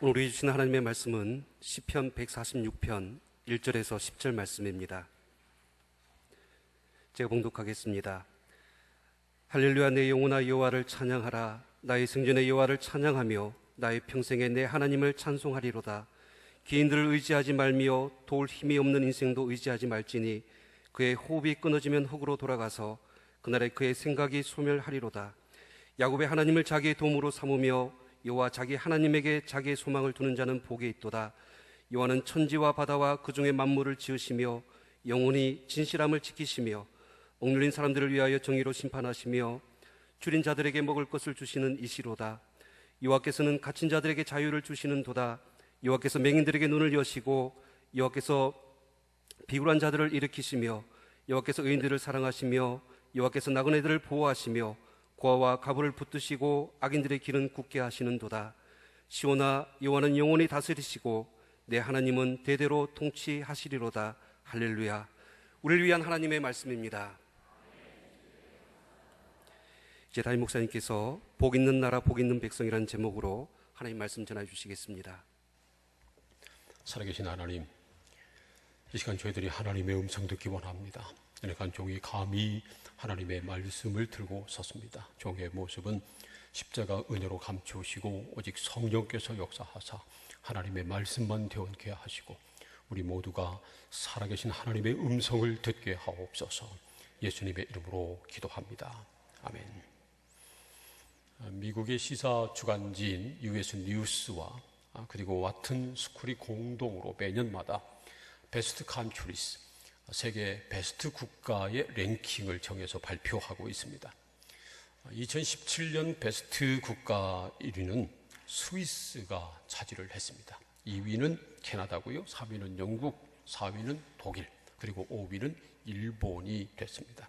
오늘 우리 주신 하나님의 말씀은 시편 146편 1절에서 10절 말씀입니다. 제가 봉독하겠습니다. 할렐루야, 내 영혼아 여호와를 찬양하라. 나의 승전의 여호와를 찬양하며 나의 평생에 내 하나님을 찬송하리로다. 기인들을 의지하지 말며 도울 힘이 없는 인생도 의지하지 말지니 그의 호흡이 끊어지면 흙으로 돌아가서 그날에 그의 생각이 소멸하리로다. 야곱의 하나님을 자기의 도움으로 삼으며 여호와 자기 하나님에게 자기의 소망을 두는 자는 복이 있도다. 여호와는 천지와 바다와 그 중에 만물을 지으시며 영원히 진실함을 지키시며 억눌린 사람들을 위하여 정의로 심판하시며 줄인 자들에게 먹을 것을 주시는 이시로다. 여호와께서는 갇힌 자들에게 자유를 주시는 도다. 여호와께서 맹인들에게 눈을 여시고 여호와께서 비굴한 자들을 일으키시며 여호와께서 의인들을 사랑하시며 여호와께서 나그네들을 보호하시며 고아와 가부를 붙드시고 악인들의 길은 굳게 하시는도다. 시온아, 여호와는 영원히 다스리시고 내 하나님은 대대로 통치하시리로다. 할렐루야. 우리를 위한 하나님의 말씀입니다. 이제 담임 목사님께서 복 있는 나라 복 있는 백성이라는 제목으로 하나님 말씀 전해 주시겠습니다. 살아계신 하나님, 이 시간 저희들이 하나님의 음성 듣기 원합니다. 연약한 종이 감히 하나님의 말씀을 들고 섰습니다. 종의 모습은 십자가 은혜로 감추시고 오직 성령께서 역사하사 하나님의 말씀만 되원케 하시고 우리 모두가 살아계신 하나님의 음성을 듣게 하옵소서. 예수님의 이름으로 기도합니다. 아멘. 미국의 시사 주간지인 US 뉴스와 그리고 와튼 스쿨이 공동으로 매년마다 베스트 컨트리스, 세계 베스트 국가의 랭킹을 정해서 발표하고 있습니다. 2017년 베스트 국가 1위는 스위스가 차지를 했습니다. 2위는 캐나다고요, 3위는 영국, 4위는 독일, 그리고 5위는 일본이 됐습니다.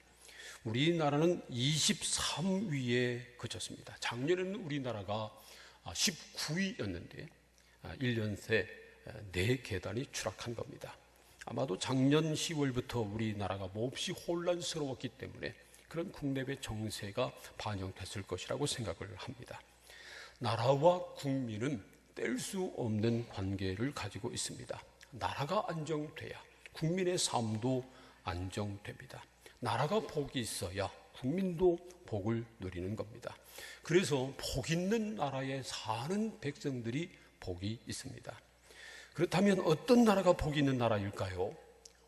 우리나라는 23위에 그쳤습니다. 작년에는 우리나라가 19위였는데 1년 새 4계단이 추락한 겁니다. 아마도 작년 10월부터 우리나라가 몹시 혼란스러웠기 때문에 그런 국내외 정세가 반영됐을 것이라고 생각을 합니다. 나라와 국민은 뗄 수 없는 관계를 가지고 있습니다. 나라가 안정돼야 국민의 삶도 안정됩니다. 나라가 복이 있어야 국민도 복을 누리는 겁니다. 그래서 복 있는 나라에 사는 백성들이 복이 있습니다. 그렇다면 어떤 나라가 복이 있는 나라일까요?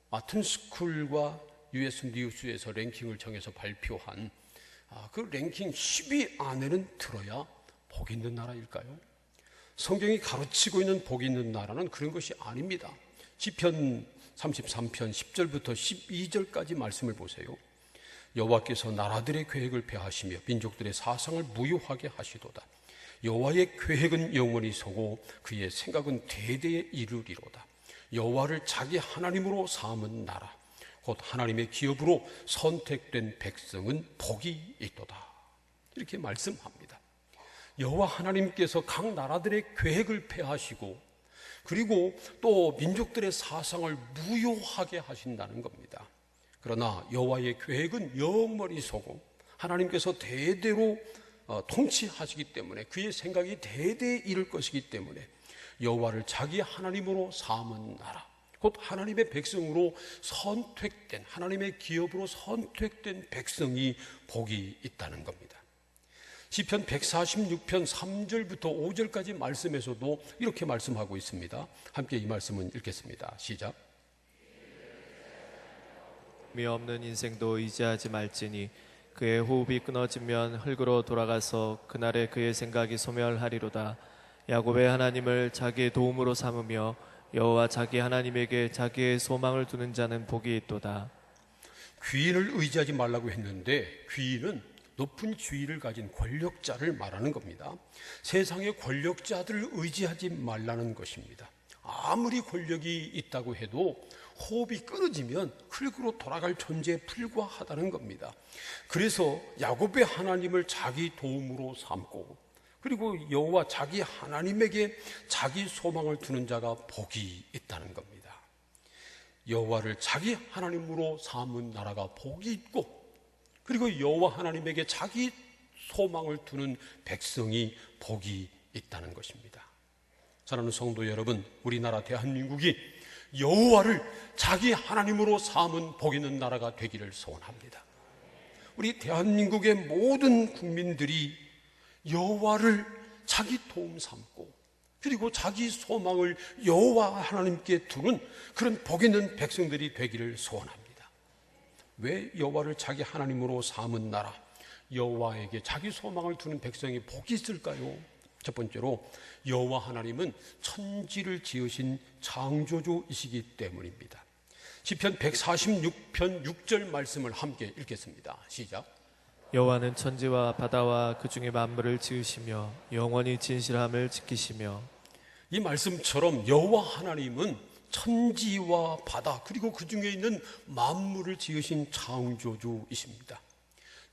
와튼스쿨과 US 뉴스에서 랭킹을 정해서 발표한 그 랭킹 10위 안에는 들어야 복이 있는 나라일까요? 성경이 가르치고 있는 복이 있는 나라는 그런 것이 아닙니다. 시편 33편 10절부터 12절까지 말씀을 보세요. 여호와께서 나라들의 계획을 폐하시며 민족들의 사상을 무효하게 하시도다. 여호와의 계획은 영원히 서고 그의 생각은 대대에 이르리로다. 여호와를 자기 하나님으로 삼은 나라, 곧 하나님의 기업으로 선택된 백성은 복이 있도다. 이렇게 말씀합니다. 여호와 하나님께서 각 나라들의 계획을 폐하시고 그리고 또 민족들의 사상을 무효하게 하신다는 겁니다. 그러나 여호와의 계획은 영원히 서고 하나님께서 대대로 통치하시기 때문에 그의 생각이 대대에 이를 것이기 때문에 여호와를 자기 하나님으로 삼은 나라, 곧 하나님의 백성으로 선택된, 하나님의 기업으로 선택된 백성이 복이 있다는 겁니다. 시편 146편 3절부터 5절까지 말씀에서도 이렇게 말씀하고 있습니다. 함께 이 말씀은 읽겠습니다. 시작. 미 없는 인생도 의지하지 말지니 그의 호흡이 끊어지면 흙으로 돌아가서 그날에 그의 생각이 소멸하리로다. 야곱의 하나님을 자기의 도움으로 삼으며 여호와 자기 하나님에게 자기의 소망을 두는 자는 복이 있도다. 귀인을 의지하지 말라고 했는데 귀인은 높은 지위를 가진 권력자를 말하는 겁니다. 세상의 권력자들을 의지하지 말라는 것입니다. 아무리 권력이 있다고 해도 호흡이 끊어지면 흙으로 돌아갈 존재에 불과하다는 겁니다. 그래서 야곱의 하나님을 자기 도움으로 삼고 그리고 여호와 자기 하나님에게 자기 소망을 두는 자가 복이 있다는 겁니다. 여호와를 자기 하나님으로 삼은 나라가 복이 있고 그리고 여호와 하나님에게 자기 소망을 두는 백성이 복이 있다는 것입니다. 사랑하는 성도 여러분, 우리나라 대한민국이 여호와를 자기 하나님으로 삼은 복 있는 나라가 되기를 소원합니다. 우리 대한민국의 모든 국민들이 여호와를 자기 도움 삼고 그리고 자기 소망을 여호와 하나님께 두는 그런 복 있는 백성들이 되기를 소원합니다. 왜 여호와를 자기 하나님으로 삼은 나라, 여호와에게 자기 소망을 두는 백성이 복이 있을까요? 첫 번째로 여호와 하나님은 천지를 지으신 창조주이시기 때문입니다. 시편 146편 6절 말씀을 함께 읽겠습니다. 시작. 여호와는 천지와 바다와 그 중에 만물을 지으시며 영원히 진실함을 지키시며. 이 말씀처럼 여호와 하나님은 천지와 바다 그리고 그 중에 있는 만물을 지으신 창조주이십니다.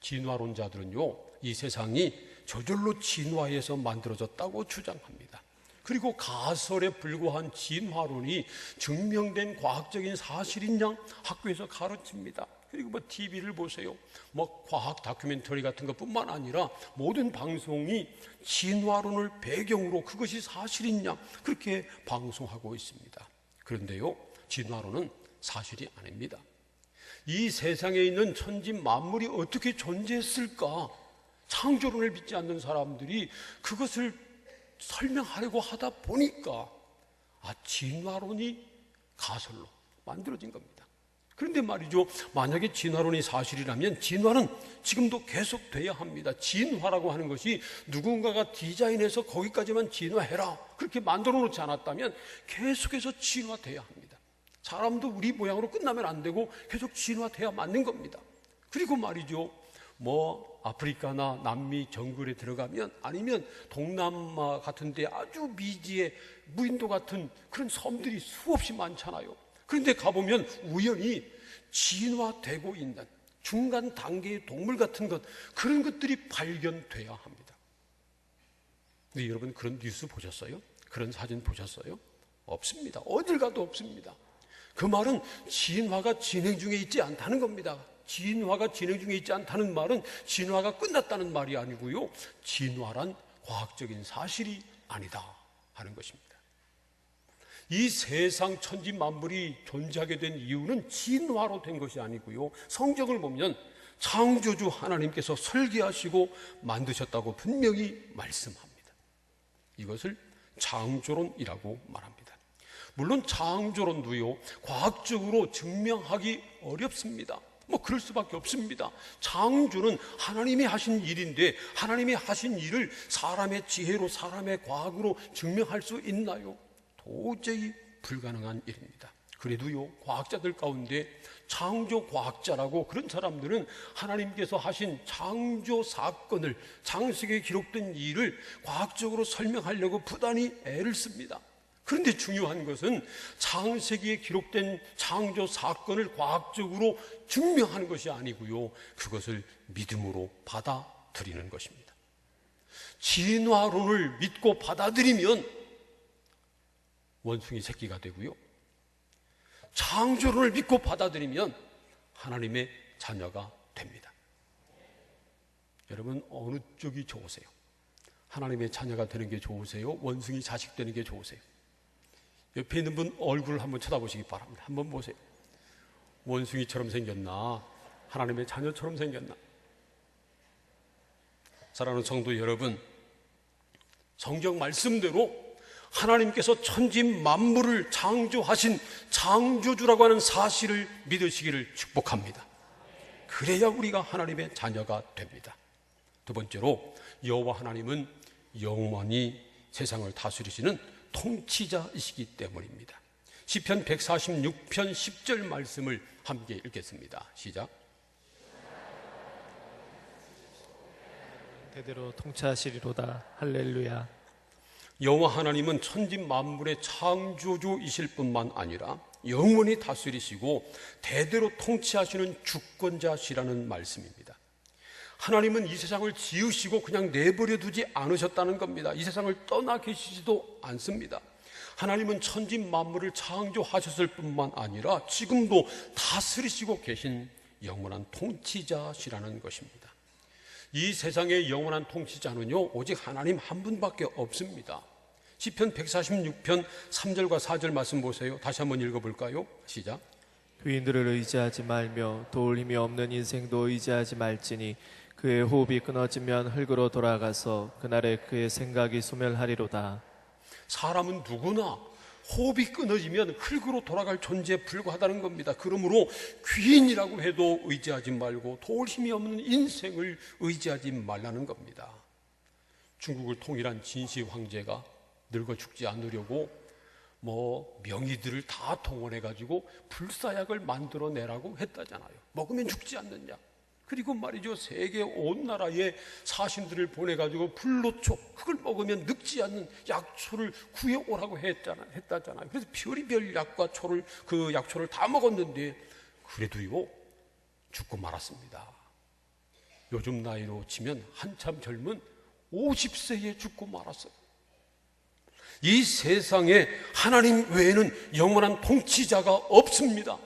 진화론자들은요, 이 세상이 저절로 진화해서 만들어졌다고 주장합니다. 그리고 가설에 불과한 진화론이 증명된 과학적인 사실인 양 학교에서 가르칩니다. 그리고 TV를 보세요. 과학 다큐멘터리 같은 것뿐만 아니라 모든 방송이 진화론을 배경으로 그것이 사실인 양 그렇게 방송하고 있습니다. 그런데요, 진화론은 사실이 아닙니다. 이 세상에 있는 천지 만물이 어떻게 존재했을까? 창조론을 믿지 않는 사람들이 그것을 설명하려고 하다 보니까 진화론이 가설로 만들어진 겁니다. 그런데 말이죠, 만약에 진화론이 사실이라면 진화는 지금도 계속돼야 합니다. 진화라고 하는 것이 누군가가 디자인해서 거기까지만 진화해라 그렇게 만들어 놓지 않았다면 계속해서 진화돼야 합니다. 사람도 우리 모양으로 끝나면 안 되고 계속 진화돼야 맞는 겁니다. 그리고 말이죠, 아프리카나 남미 정글에 들어가면 아니면 동남아 같은 데 아주 미지의 무인도 같은 그런 섬들이 수없이 많잖아요. 그런데 가보면 우연히 진화되고 있는 중간 단계의 동물 같은 것, 그런 것들이 발견돼야 합니다. 근데 여러분, 그런 뉴스 보셨어요? 그런 사진 보셨어요? 없습니다. 어딜 가도 없습니다. 그 말은 진화가 진행 중에 있지 않다는 겁니다. 진화가 진행 중에 있지 않다는 말은 진화가 끝났다는 말이 아니고요, 진화란 과학적인 사실이 아니다 하는 것입니다. 이 세상 천지 만물이 존재하게 된 이유는 진화로 된 것이 아니고요, 성경을 보면 창조주 하나님께서 설계하시고 만드셨다고 분명히 말씀합니다. 이것을 창조론이라고 말합니다. 물론 창조론도요, 과학적으로 증명하기 어렵습니다. 그럴 수밖에 없습니다. 창조는 하나님이 하신 일인데 하나님이 하신 일을 사람의 지혜로, 사람의 과학으로 증명할 수 있나요? 도저히 불가능한 일입니다. 그래도요, 과학자들 가운데 창조 과학자라고 그런 사람들은 하나님께서 하신 창조 사건을, 창세기에 기록된 일을 과학적으로 설명하려고 부단히 애를 씁니다. 그런데 중요한 것은 창세기에 기록된 창조 사건을 과학적으로 증명하는 것이 아니고요, 그것을 믿음으로 받아들이는 것입니다. 진화론을 믿고 받아들이면 원숭이 새끼가 되고요, 창조론을 믿고 받아들이면 하나님의 자녀가 됩니다. 여러분, 어느 쪽이 좋으세요? 하나님의 자녀가 되는 게 좋으세요? 원숭이 자식 되는 게 좋으세요? 옆에 있는 분 얼굴을 한번 쳐다보시기 바랍니다. 한번 보세요. 원숭이처럼 생겼나? 하나님의 자녀처럼 생겼나? 사랑하는 성도 여러분, 성경 말씀대로 하나님께서 천지 만물을 창조하신 창조주라고 하는 사실을 믿으시기를 축복합니다. 그래야 우리가 하나님의 자녀가 됩니다. 두 번째로, 여호와 하나님은 영원히 세상을 다스리시는 통치자이시기 때문입니다. 시편 146편 10절 말씀을 함께 읽겠습니다. 시작. 대대로 통치하시리로다. 할렐루야. 여호와 하나님은 천지 만물의 창조주이실 뿐만 아니라 영원히 다스리시고 대대로 통치하시는 주권자시라는 말씀입니다. 하나님은 이 세상을 지으시고 그냥 내버려 두지 않으셨다는 겁니다. 이 세상을 떠나 계시지도 않습니다. 하나님은 천지 만물을 창조하셨을 뿐만 아니라 지금도 다스리시고 계신 영원한 통치자시라는 것입니다. 이 세상의 영원한 통치자는요, 오직 하나님 한 분밖에 없습니다. 시편 146편 3절과 4절 말씀 보세요. 다시 한번 읽어볼까요? 시작. 귀인들을 의지하지 말며 도울 힘이 없는 인생도 의지하지 말지니 그의 호흡이 끊어지면 흙으로 돌아가서 그날에 그의 생각이 소멸하리로다. 사람은 누구나 호흡이 끊어지면 흙으로 돌아갈 존재에 불과하다는 겁니다. 그러므로 귀인이라고 해도 의지하지 말고 도울 힘이 없는 인생을 의지하지 말라는 겁니다. 중국을 통일한 진시 황제가 늙어 죽지 않으려고 명의들을 다 동원해가지고 불사약을 만들어내라고 했다잖아요. 먹으면 죽지 않느냐. 그리고 말이죠, 세계 온 나라에 사신들을 보내가지고 불로초, 그걸 먹으면 늙지 않는 약초를 구해오라고 했다잖아요. 그래서 별의별 약과 초를, 그 약초를 다 먹었는데 그래도요 죽고 말았습니다. 요즘 나이로 치면 한참 젊은 50세에 죽고 말았어요. 이 세상에 하나님 외에는 영원한 통치자가 없습니다.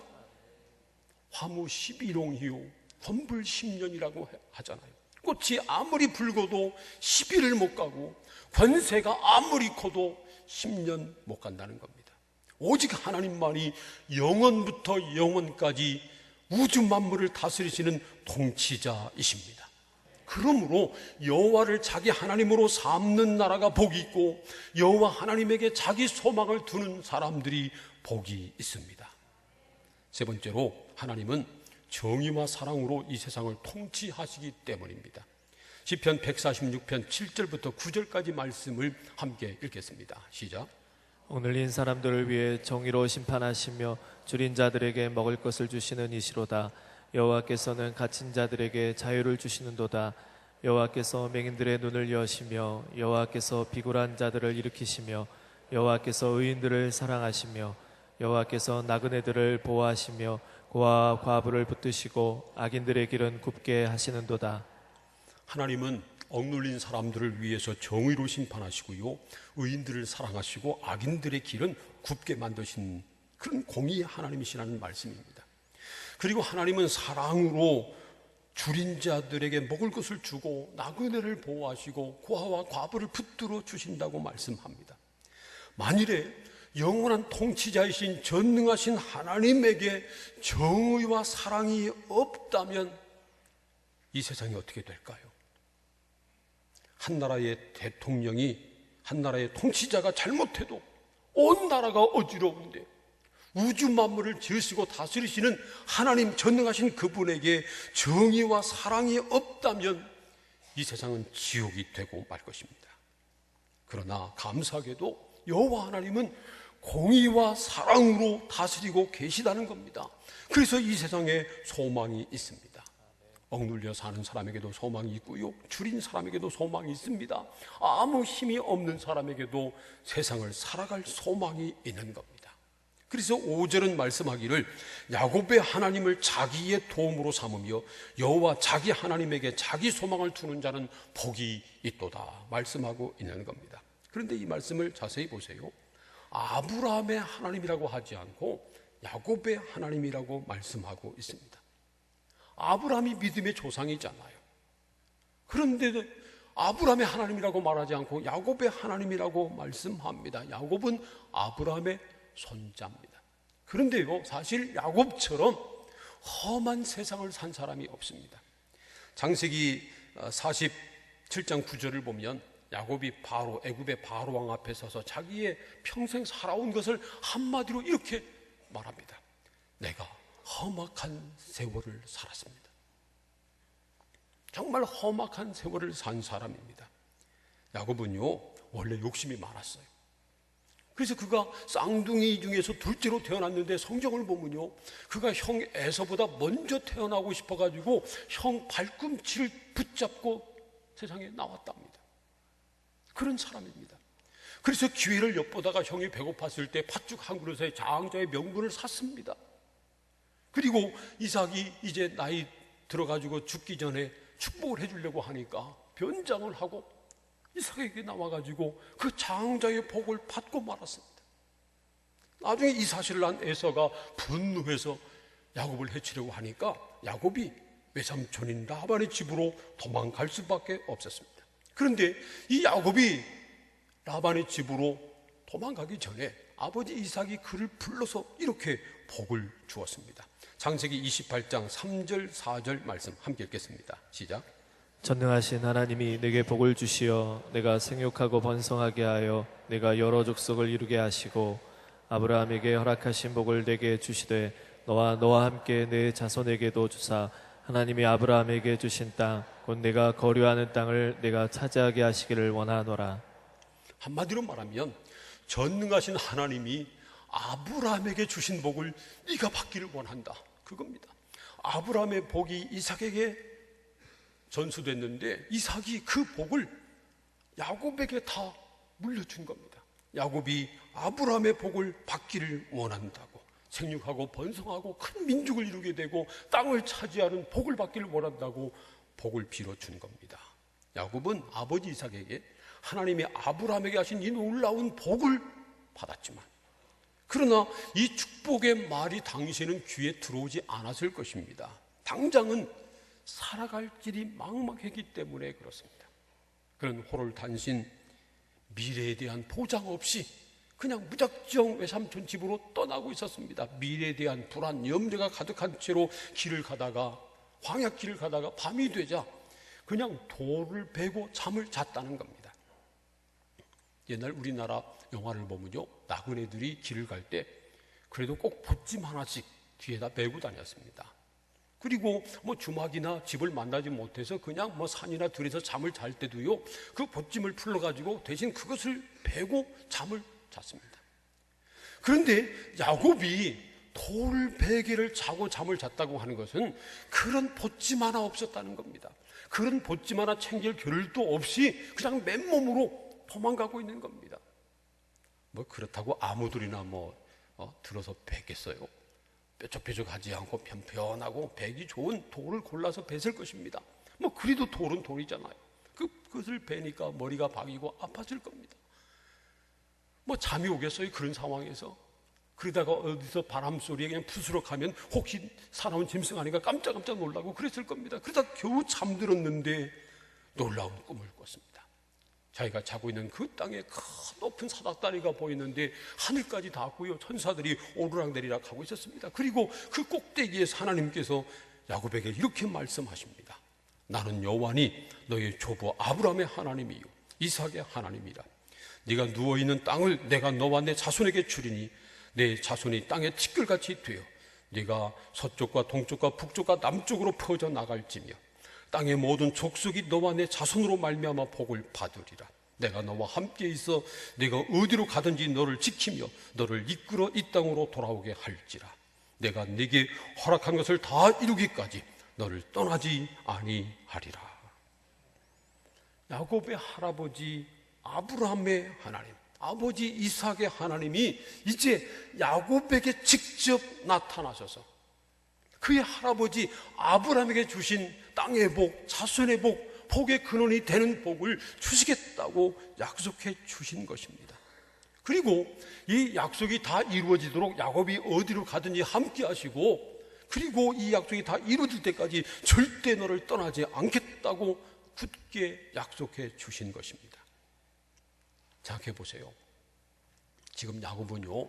화무 11홍이요 권불 10년이라고 하잖아요. 꽃이 아무리 붉어도 10일을 못 가고 권세가 아무리 커도 10년 못 간다는 겁니다. 오직 하나님만이 영원부터 영원까지 우주 만물을 다스리시는 통치자이십니다. 그러므로 여호와를 자기 하나님으로 삼는 나라가 복이 있고 여호와 하나님에게 자기 소망을 두는 사람들이 복이 있습니다. 세 번째로 하나님은 정의와 사랑으로 이 세상을 통치하시기 때문입니다. 시편 146편 7절부터 9절까지 말씀을 함께 읽겠습니다. 시작. 오늘린 사람들을 위해 정의로 심판하시며 줄인 자들에게 먹을 것을 주시는 이시로다. 여호와께서는 갇힌 자들에게 자유를 주시는도다. 여호와께서 맹인들의 눈을 여시며 여호와께서 비굴한 자들을 일으키시며 여호와께서 의인들을 사랑하시며 여호와께서 나그네들을 보호하시며 고아와 과부를 붙드시고 악인들의 길은 굽게 하시는도다. 하나님은 억눌린 사람들을 위해서 정의로 심판하시고요, 의인들을 사랑하시고 악인들의 길은 굽게 만드신 그런 공의의 하나님이시라는 말씀입니다. 그리고 하나님은 사랑으로 줄인 자들에게 먹을 것을 주고 나그네를 보호하시고 고아와 과부를 붙들어 주신다고 말씀합니다. 만일에 영원한 통치자이신 전능하신 하나님에게 정의와 사랑이 없다면 이 세상이 어떻게 될까요? 한 나라의 대통령이, 한 나라의 통치자가 잘못해도 온 나라가 어지러운데 우주 만물을 지으시고 다스리시는 하나님, 전능하신 그분에게 정의와 사랑이 없다면 이 세상은 지옥이 되고 말 것입니다. 그러나 감사하게도 여호와 하나님은 공의와 사랑으로 다스리고 계시다는 겁니다. 그래서 이 세상에 소망이 있습니다. 억눌려 사는 사람에게도 소망이 있고요, 줄인 사람에게도 소망이 있습니다. 아무 힘이 없는 사람에게도 세상을 살아갈 소망이 있는 겁니다. 그래서 5절은 말씀하기를 야곱의 하나님을 자기의 도움으로 삼으며 여호와 자기 하나님에게 자기 소망을 두는 자는 복이 있도다 말씀하고 있는 겁니다. 그런데 이 말씀을 자세히 보세요. 아브라함의 하나님이라고 하지 않고 야곱의 하나님이라고 말씀하고 있습니다. 아브라함이 믿음의 조상이잖아요. 그런데 아브라함의 하나님이라고 말하지 않고 야곱의 하나님이라고 말씀합니다. 야곱은 아브라함의 손자입니다. 그런데요, 사실 야곱처럼 험한 세상을 산 사람이 없습니다. 창세기 47장 9절을 보면 야곱이 애굽의 바로 왕 앞에 서서 자기의 평생 살아온 것을 한마디로 이렇게 말합니다. 내가 험악한 세월을 살았습니다. 정말 험악한 세월을 산 사람입니다. 야곱은요, 원래 욕심이 많았어요. 그래서 그가 쌍둥이 중에서 둘째로 태어났는데 성경을 보면요, 그가 형 에서보다 먼저 태어나고 싶어가지고 형 발꿈치를 붙잡고 세상에 나왔답니다. 그런 사람입니다. 그래서 기회를 엿보다가 형이 배고팠을 때 팥죽 한 그릇에 장자의 명분을 샀습니다. 그리고 이삭이 이제 나이 들어가지고 죽기 전에 축복을 해주려고 하니까 변장을 하고 이삭에게 나와가지고 그 장자의 복을 받고 말았습니다. 나중에 이 사실을 안 에서가 분노해서 야곱을 해치려고 하니까 야곱이 외삼촌인 라반의 집으로 도망갈 수밖에 없었습니다. 그런데 이 야곱이 라반의 집으로 도망가기 전에 아버지 이삭이 그를 불러서 이렇게 복을 주었습니다. 창세기 28장 3절 4절 말씀 함께 읽겠습니다. 시작. 전능하신 하나님이 내게 복을 주시어 내가 생육하고 번성하게 하여 내가 여러 족속을 이루게 하시고 아브라함에게 허락하신 복을 내게 주시되 너와 함께 내 자손에게도 주사 하나님이 아브라함에게 주신 땅 곧 내가 거류하는 땅을 내가 차지하게 하시기를 원하노라. 한마디로 말하면 전능하신 하나님이 아브라함에게 주신 복을 네가 받기를 원한다, 그겁니다. 아브라함의 복이 이삭에게 전수됐는데 이삭이 그 복을 야곱에게 다 물려준 겁니다. 야곱이 아브라함의 복을 받기를 원한다고, 생육하고 번성하고 큰 민족을 이루게 되고 땅을 차지하는 복을 받기를 원한다고 복을 빌어준 겁니다. 야곱은 아버지 이삭에게 하나님이 아브라함에게 하신 이 놀라운 복을 받았지만, 그러나 이 축복의 말이 당시에는 귀에 들어오지 않았을 것입니다. 당장은 살아갈 길이 막막했기 때문에 그렇습니다. 그런 호롤단신, 미래에 대한 보장 없이 그냥 무작정 외삼촌 집으로 떠나고 있었습니다. 미래에 대한 불안, 염려가 가득한 채로 길을 가다가, 광야길을 가다가 밤이 되자 그냥 돌을 베고 잠을 잤다는 겁니다. 옛날 우리나라 영화를 보면요, 나그네들이 길을 갈 때 그래도 꼭 보찜 하나씩 뒤에다 메고 다녔습니다. 그리고 주막이나 집을 만나지 못해서 그냥 산이나 들에서 잠을 잘 때도요, 그 보찜을 풀러가지고 대신 그것을 베고 잠을 잤습니다. 그런데 야곱이 돌 베개를 자고 잠을 잤다고 하는 것은 그런 보찜 하나 없었다는 겁니다. 그런 보찜 하나 챙길 겨를도 없이 그냥 맨몸으로 도망가고 있는 겁니다. 그렇다고 아무들이나 들어서 베겠어요? 뾰족뾰족하지 않고 편편하고 베기 좋은 돌을 골라서 뱄을 것입니다. 그래도 돌은 돌이잖아요. 그것을 베니까 머리가 박이고 아팠을 겁니다. 잠이 오겠어요? 그런 상황에서? 그러다가 어디서 바람 소리에 그냥 푸스럭하면 혹시 사나운 짐승 아닌가 깜짝깜짝 놀라고 그랬을 겁니다. 그러다 겨우 잠들었는데 놀라운 꿈을 꿨습니다. 자기가 자고 있는 그 땅에 큰 높은 사닥다리가 보이는데 하늘까지 닿았고요, 천사들이 오르락내리락 하고 있었습니다. 그리고 그 꼭대기에서 하나님께서 야곱에게 이렇게 말씀하십니다. 나는 여호와니 너의 조부 아브라함의 하나님이요 이삭의 하나님이라. 네가 누워있는 땅을 내가 너와 내 자손에게 주리니 내 자손이 땅에 티끌같이 되어 네가 서쪽과 동쪽과 북쪽과 남쪽으로 퍼져 나갈지며 땅의 모든 족속이 너와 내 자손으로 말미암아 복을 받으리라. 내가 너와 함께 있어 네가 어디로 가든지 너를 지키며 너를 이끌어 이 땅으로 돌아오게 할지라. 내가 네게 허락한 것을 다 이루기까지 너를 떠나지 아니하리라. 야곱의 할아버지 아브라함의 하나님, 아버지 이삭의 하나님이 이제 야곱에게 직접 나타나셔서 그의 할아버지 아브라함에게 주신 땅의 복, 자손의 복, 복의 근원이 되는 복을 주시겠다고 약속해 주신 것입니다. 그리고 이 약속이 다 이루어지도록 야곱이 어디로 가든지 함께 하시고, 그리고 이 약속이 다 이루어질 때까지 절대 너를 떠나지 않겠다고 굳게 약속해 주신 것입니다. 생각해 보세요. 지금 야곱은요,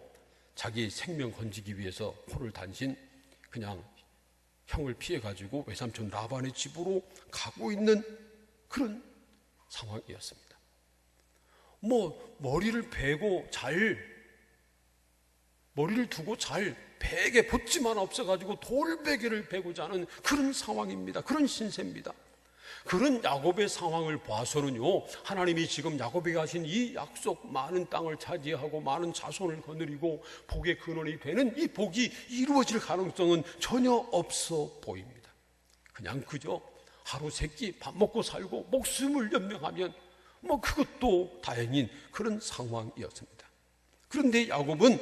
자기 생명 건지기 위해서 코를 단신 그냥 형을 피해가지고 외삼촌 라반의 집으로 가고 있는 그런 상황이었습니다. 머리를 베고 머리를 두고 잘 베개 보찜 하나 없어가지고 돌베개를 베고자 하는 그런 상황입니다. 그런 신세입니다. 그런 야곱의 상황을 봐서는요, 하나님이 지금 야곱에게 하신 이 약속, 많은 땅을 차지하고 많은 자손을 거느리고 복의 근원이 되는 이 복이 이루어질 가능성은 전혀 없어 보입니다. 그냥 그저 하루 세끼 밥 먹고 살고 목숨을 연명하면 그것도 다행인 그런 상황이었습니다. 그런데 야곱은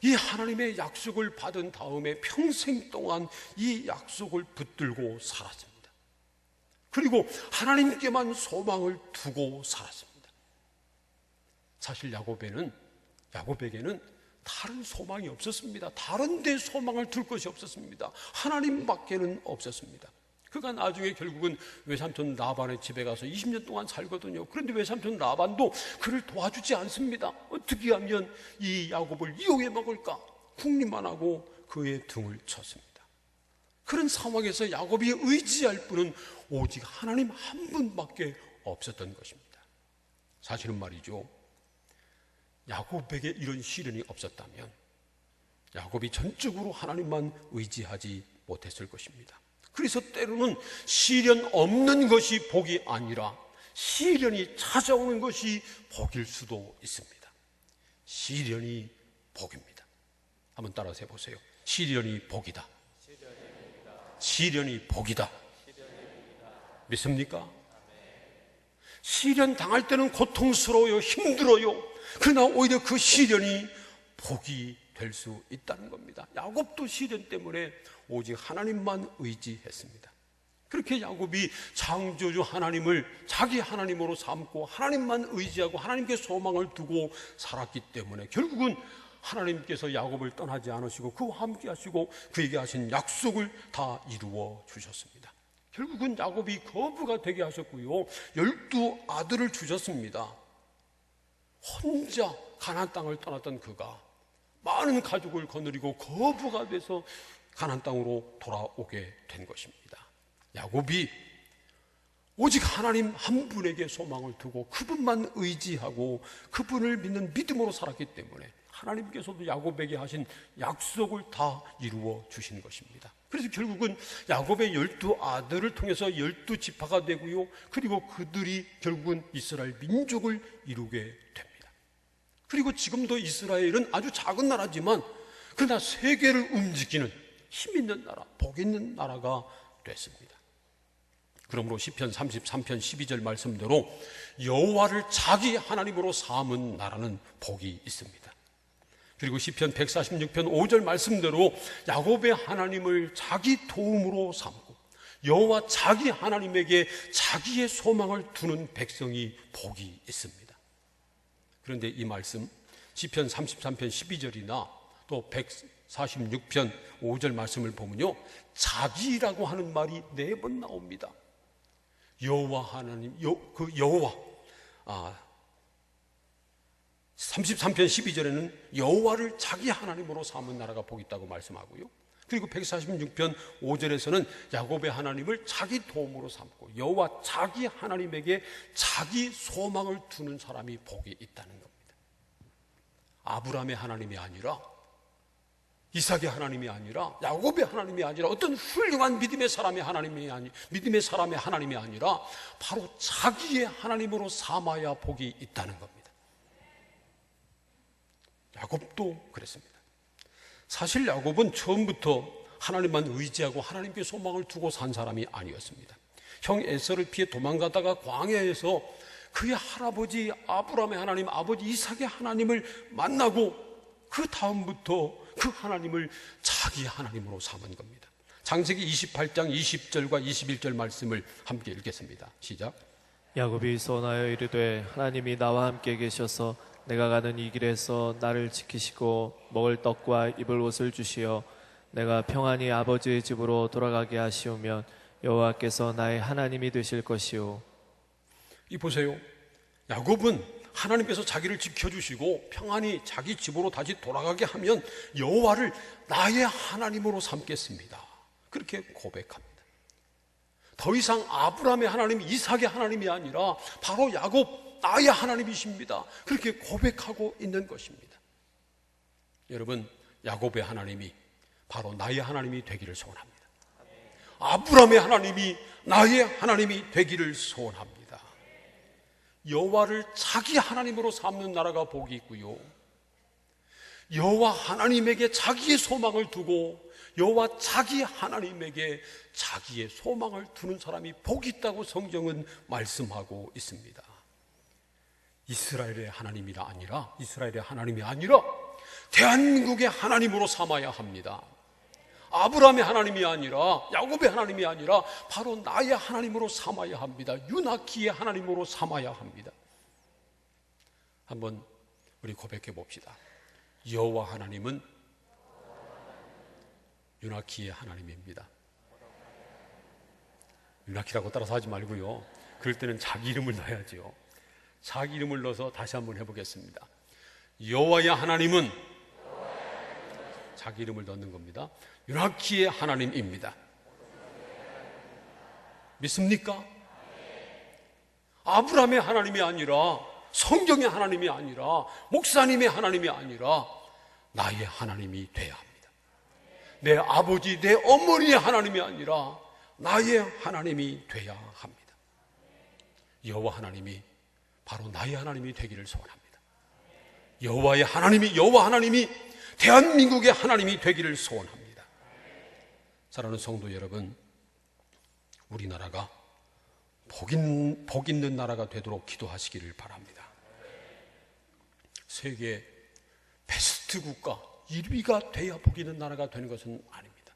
이 하나님의 약속을 받은 다음에 평생 동안 이 약속을 붙들고 살았습니다. 그리고 하나님께만 소망을 두고 살았습니다. 사실 야곱에게는 다른 소망이 없었습니다. 다른 데 소망을 둘 것이 없었습니다. 하나님밖에는 없었습니다. 그가 나중에 결국은 외삼촌 라반의 집에 가서 20년 동안 살거든요. 그런데 외삼촌 라반도 그를 도와주지 않습니다. 어떻게 하면 이 야곱을 이용해 먹을까? 궁리만 하고 그의 등을 쳤습니다. 그런 상황에서 야곱이 의지할 분은 오직 하나님 한 분밖에 없었던 것입니다. 사실은 말이죠, 야곱에게 이런 시련이 없었다면 야곱이 전적으로 하나님만 의지하지 못했을 것입니다. 그래서 때로는 시련 없는 것이 복이 아니라 시련이 찾아오는 것이 복일 수도 있습니다. 시련이 복입니다. 한번 따라서 해보세요. 시련이 복이다. 시련이 복이다. 믿습니까? 시련 당할 때는 고통스러워요, 힘들어요. 그러나 오히려 그 시련이 복이 될 수 있다는 겁니다. 야곱도 시련 때문에 오직 하나님만 의지했습니다. 그렇게 야곱이 창조주 하나님을 자기 하나님으로 삼고 하나님만 의지하고 하나님께 소망을 두고 살았기 때문에 결국은 하나님께서 야곱을 떠나지 않으시고 그와 함께 하시고 그에게 하신 약속을 다 이루어 주셨습니다. 결국은 야곱이 거부가 되게 하셨고요, 12 아들을 주셨습니다. 혼자 가나안 땅을 떠났던 그가 많은 가족을 거느리고 거부가 돼서 가나안 땅으로 돌아오게 된 것입니다. 야곱이 오직 하나님 한 분에게 소망을 두고 그분만 의지하고 그분을 믿는 믿음으로 살았기 때문에 하나님께서도 야곱에게 하신 약속을 다 이루어 주신 것입니다. 그래서 결국은 야곱의 12 아들을 통해서 12지파가 되고요, 그리고 그들이 결국은 이스라엘 민족을 이루게 됩니다. 그리고 지금도 이스라엘은 아주 작은 나라지만 그러나 세계를 움직이는 힘 있는 나라, 복 있는 나라가 됐습니다. 그러므로 시편 33편 12절 말씀대로 여호와를 자기 하나님으로 삼은 나라는 복이 있습니다. 그리고 시편 146편 5절 말씀대로 야곱의 하나님을 자기 도움으로 삼고 여호와 자기 하나님에게 자기의 소망을 두는 백성이 복이 있습니다. 그런데 이 말씀 시편 33편 12절이나 또 146편 5절 말씀을 보면요, 자기라고 하는 말이 4번 나옵니다. 여호와 하나님, 여호와 33편 12절에는 여호와를 자기 하나님으로 삼은 나라가 복이 있다고 말씀하고요, 그리고 146편 5절에서는 야곱의 하나님을 자기 도움으로 삼고 여호와 자기 하나님에게 자기 소망을 두는 사람이 복이 있다는 겁니다. 아브라함의 하나님이 아니라 이삭의 하나님이 아니라 야곱의 하나님이 아니라 어떤 훌륭한 믿음의 사람의 하나님이 아니라 바로 자기의 하나님으로 삼아야 복이 있다는 겁니다. 야곱도 그랬습니다. 사실 야곱은 처음부터 하나님만 의지하고 하나님께 소망을 두고 산 사람이 아니었습니다. 형 에서를 피해 도망가다가 광야에서 그의 할아버지 아브라함의 하나님, 아버지 이삭의 하나님을 만나고 그 다음부터 그 하나님을 자기 하나님으로 삼은 겁니다. 창세기 28장 20절과 21절 말씀을 함께 읽겠습니다. 시작. 야곱이 소원하여 이르되 하나님이 나와 함께 계셔서 내가 가는 이 길에서 나를 지키시고 먹을 떡과 입을 옷을 주시어 내가 평안히 아버지의 집으로 돌아가게 하시오면 여호와께서 나의 하나님이 되실 것이요. 이 보세요. 야곱은 하나님께서 자기를 지켜주시고 평안히 자기 집으로 다시 돌아가게 하면 여호와를 나의 하나님으로 삼겠습니다. 그렇게 고백합니다. 더 이상 아브라함의 하나님, 이삭의 하나님이 아니라 바로 야곱, 나의 하나님이십니다. 그렇게 고백하고 있는 것입니다. 여러분, 야곱의 하나님이 바로 나의 하나님이 되기를 소원합니다. 아브라함의 하나님이 나의 하나님이 되기를 소원합니다. 여호와를 자기 하나님으로 삼는 나라가 복이 있고요, 여호와 하나님에게 자기의 소망을 두고 여호와 자기 하나님에게 자기의 소망을 두는 사람이 복이 있다고 성경은 말씀하고 있습니다. 이스라엘의 하나님이 아니라 대한민국의 하나님으로 삼아야 합니다. 아브라함의 하나님이 아니라 야곱의 하나님이 아니라 바로 나의 하나님으로 삼아야 합니다. 유나키의 하나님으로 삼아야 합니다. 한번 우리 고백해 봅시다. 여호와 하나님은 유나키의 하나님입니다. 윤학기라고 따라서 하지 말고요. 그럴 때는 자기 이름을 넣어야죠. 자기 이름을 넣어서 다시 한번 해보겠습니다. 여호와의 하나님은 자기 이름을 넣는 겁니다. 윤학기의 하나님입니다. 믿습니까? 아브라함의 하나님이 아니라, 성경의 하나님이 아니라, 목사님의 하나님이 아니라 나의 하나님이 돼야 합니다. 내 아버지, 내 어머니의 하나님이 아니라 나의 하나님이 돼야 합니다. 여호와 하나님이 바로 나의 하나님이 되기를 소원합니다. 여호와 하나님이 대한민국의 하나님이 되기를 소원합니다. 사랑하는 성도 여러분, 우리나라가 복 있는 나라가 되도록 기도하시기를 바랍니다. 세계 베스트 국가 1위가 돼야 복 있는 나라가 되는 것은 아닙니다.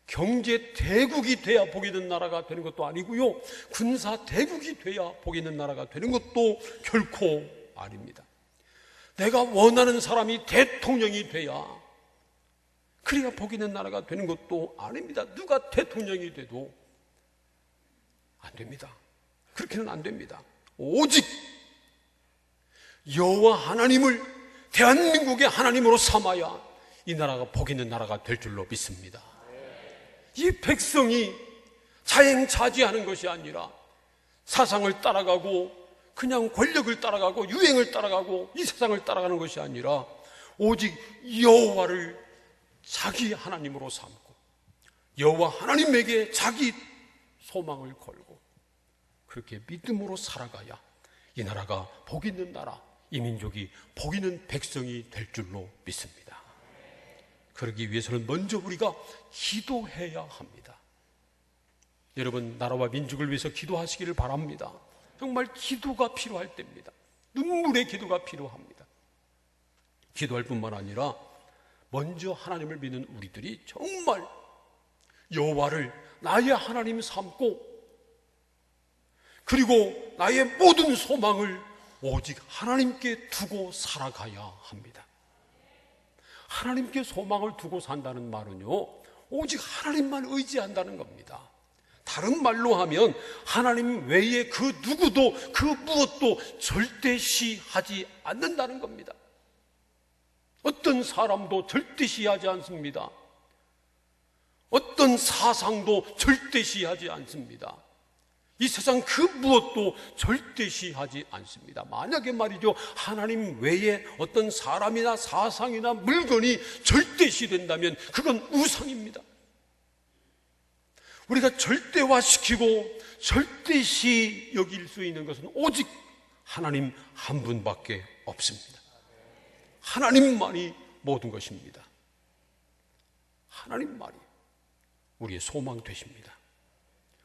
경제 대국이 돼야 복 있는 나라가 되는 것도 아니고요, 군사 대국이 돼야 복 있는 나라가 되는 것도 결코 아닙니다. 내가 원하는 사람이 대통령이 돼야, 그래야 복 있는 나라가 되는 것도 아닙니다. 누가 대통령이 돼도 안 됩니다. 그렇게는 안 됩니다. 오직 여호와 하나님을 대한민국의 하나님으로 삼아야 이 나라가 복 있는 나라가 될 줄로 믿습니다. 이 백성이 자행자지하는 것이 아니라 사상을 따라가고 그냥 권력을 따라가고 유행을 따라가고 이 세상을 따라가는 것이 아니라 오직 여호와를 자기 하나님으로 삼고 여호와 하나님에게 자기 소망을 걸고 그렇게 믿음으로 살아가야 이 나라가 복 있는 나라, 이 민족이 복 있는 백성이 될 줄로 믿습니다. 그러기 위해서는 먼저 우리가 기도해야 합니다. 여러분, 나라와 민족을 위해서 기도하시기를 바랍니다. 정말 기도가 필요할 때입니다. 눈물의 기도가 필요합니다. 기도할 뿐만 아니라 먼저 하나님을 믿는 우리들이 정말 여호와를 나의 하나님 삼고 그리고 나의 모든 소망을 오직 하나님께 두고 살아가야 합니다. 하나님께 소망을 두고 산다는 말은요, 오직 하나님만 의지한다는 겁니다. 다른 말로 하면 하나님 외에 그 누구도 그 무엇도 절대시하지 않는다는 겁니다. 어떤 사람도 절대시하지 않습니다. 어떤 사상도 절대시하지 않습니다. 이 세상 그 무엇도 절대시하지 않습니다. 만약에 말이죠, 하나님 외에 어떤 사람이나 사상이나 물건이 절대시된다면 그건 우상입니다. 우리가 절대화시키고 절대시 여길 수 있는 것은 오직 하나님 한 분밖에 없습니다. 하나님만이 모든 것입니다. 하나님만이 우리의 소망 되십니다.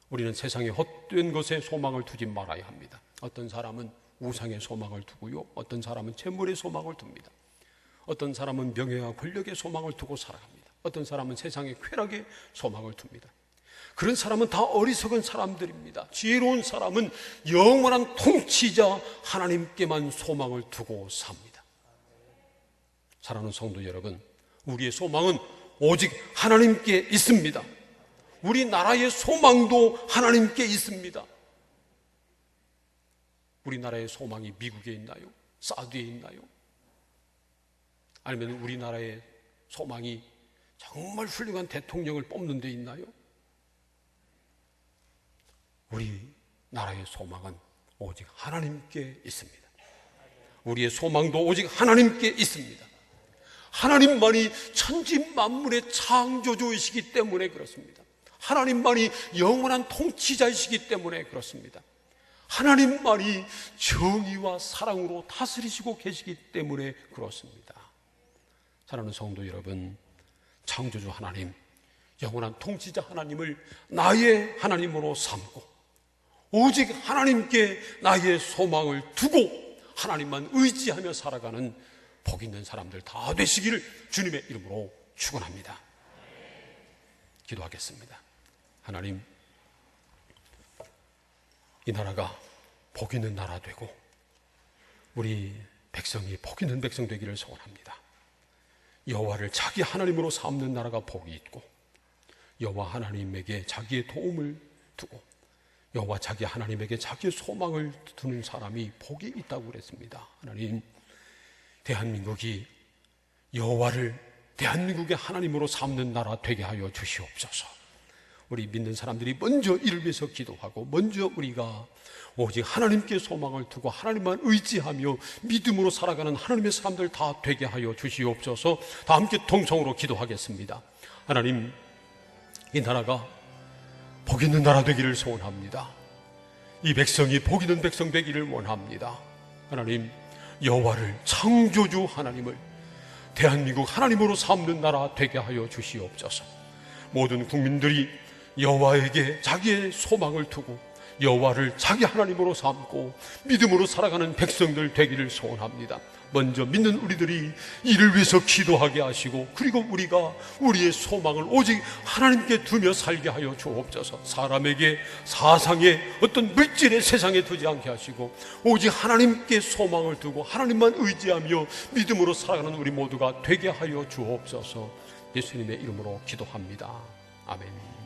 우리는 세상의 헛된 것에 소망을 두지 말아야 합니다. 어떤 사람은 우상의 소망을 두고요, 어떤 사람은 재물의 소망을 둡니다. 어떤 사람은 명예와 권력의 소망을 두고 살아갑니다. 어떤 사람은 세상의 쾌락의 소망을 둡니다. 그런 사람은 다 어리석은 사람들입니다. 지혜로운 사람은 영원한 통치자 하나님께만 소망을 두고 삽니다. 사랑하는 성도 여러분, 우리의 소망은 오직 하나님께 있습니다. 우리나라의 소망도 하나님께 있습니다. 우리나라의 소망이 미국에 있나요? 사우디에 있나요? 아니면 우리나라의 소망이 정말 훌륭한 대통령을 뽑는 데 있나요? 우리나라의 소망은 오직 하나님께 있습니다. 우리의 소망도 오직 하나님께 있습니다. 하나님만이 천지 만물의 창조주이시기 때문에 그렇습니다. 하나님만이 영원한 통치자이시기 때문에 그렇습니다. 하나님만이 정의와 사랑으로 다스리시고 계시기 때문에 그렇습니다. 사랑하는 성도 여러분, 창조주 하나님, 영원한 통치자 하나님을 나의 하나님으로 삼고 오직 하나님께 나의 소망을 두고 하나님만 의지하며 살아가는 복 있는 사람들 다 되시기를 주님의 이름으로 축원합니다. 기도하겠습니다. 하나님, 이 나라가 복 있는 나라 되고 우리 백성이 복 있는 백성 되기를 소원합니다. 여호와를 자기 하나님으로 삼는 나라가 복이 있고 여호와 하나님에게 자기의 도움을 두고 여호와 자기 하나님에게 자기의 소망을 두는 사람이 복이 있다고 그랬습니다. 하나님, 대한민국이 여호와를 대한민국의 하나님으로 삼는 나라 되게 하여 주시옵소서. 우리 믿는 사람들이 먼저 이를 위해서 기도하고 먼저 우리가 오직 하나님께 소망을 두고 하나님만 의지하며 믿음으로 살아가는 하나님의 사람들 다 되게 하여 주시옵소서. 다 함께 통성으로 기도하겠습니다. 하나님, 이 나라가 복 있는 나라 되기를 소원합니다. 이 백성이 복 있는 백성 되기를 원합니다. 하나님, 여호와를 창조주 하나님을 대한민국 하나님으로 삼는 나라 되게 하여 주시옵소서. 모든 국민들이 여호와에게 자기의 소망을 두고 여호와를 자기 하나님으로 삼고 믿음으로 살아가는 백성들 되기를 소원합니다. 먼저 믿는 우리들이 이를 위해서 기도하게 하시고 그리고 우리가 우리의 소망을 오직 하나님께 두며 살게 하여 주옵소서. 사람에게 사상에 어떤 물질의 세상에 두지 않게 하시고 오직 하나님께 소망을 두고 하나님만 의지하며 믿음으로 살아가는 우리 모두가 되게 하여 주옵소서. 예수님의 이름으로 기도합니다. 아멘.